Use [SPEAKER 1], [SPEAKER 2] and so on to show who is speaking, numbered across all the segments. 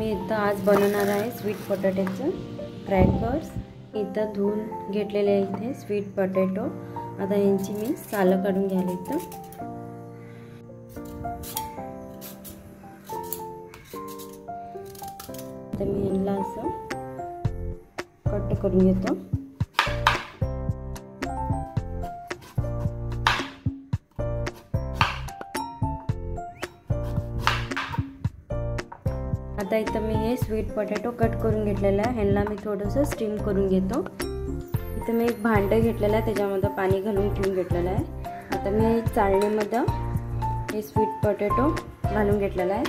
[SPEAKER 1] मी इथं आज बनवणार आहे स्वीट पोटॅटोचं क्रॅकर्स। इथं धुवून घेतलेले आहे इथे स्वीट पोटॅटो। आता यांची मी सालं काढून घ्यायला इथं। आता मी यांना असं कट करून घेतो। आता इथं मी हे स्वीट पोटॅटो कट करून घेतलेला आहे। ह्यांना मी थोडंसं स्टीम करून घेतो। इथं मी एक भांडं घेतलेलं आहे, त्याच्यामध्ये पाणी घालून ठेवून घेतलेलं आहे। आता मी चाळणीमध्ये हे स्वीट पोटॅटो घालून घेतलेला आहे।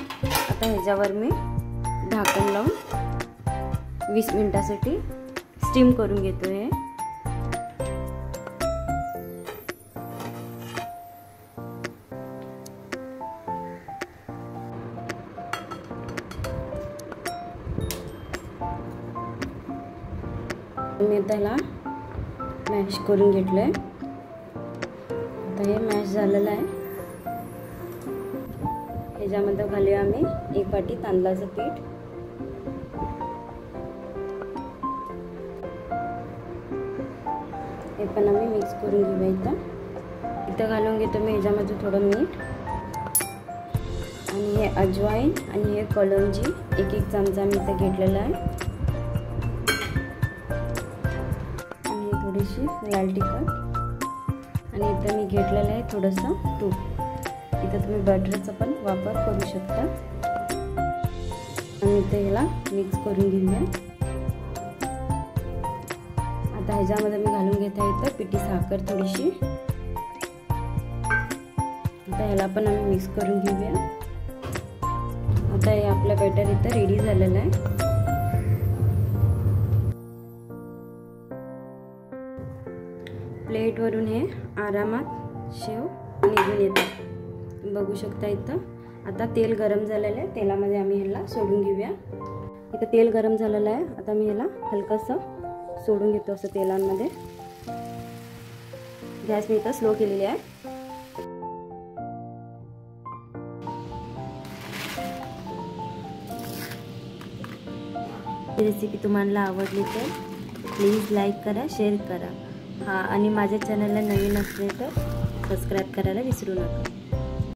[SPEAKER 1] आता ह्याच्यावर मी झाकण लावून 20 मिनिटासाठी स्टीम करून घेतो हे। मी त्याला मॅश करून घेतलंय। आता हे मॅश झालेलं आहे। ह्याच्यामध्ये घालूया आम्ही 1 वाटी तांदळाचं पीठ। हे पण आम्ही मिक्स करून घेऊया। इथं घालून घेतो मी ह्याच्यामध्ये थोडं मीठ आणि हे अजवाईन आणि हे कलोंजी 1-1 चमचा मी इथं घेतलेला आहे। थोडीशी लाल तिखट आणि इथं मी घेतलेलं आहे थोडंसं तूप। इथं तुम्ही बटरचा पण वापर करू शकता। आणि इथे ह्याला मिक्स करून घेऊया। आता ह्याच्यामध्ये मी घालून घेत आहे इथं पिठी साखर थोडीशी। आता ह्याला पण आम्ही मिक्स करून घेऊया। आता हे आपलं बॅटर इथं रेडी झालेलं आहे। प्लेट वरून हे आरामात शेव निघून येतात, बघू शकता इथं। आता तेल गरम झालेलं आहे, तेलामध्ये आम्ही ह्याला सोडून घेऊया। इथं तेल गरम झालेलं आहे। आता मी ह्याला हलकंसं सोडून घेतो असं तेलांमध्ये। गॅस मी इथं स्लो केलेली आहे। ही रेसिपी तुम्हाला आवडली तर प्लीज लाईक करा, शेअर करा। आणि माझ्या चॅनलला नवीन असले तर सबस्क्राईब करायला विसरू नका।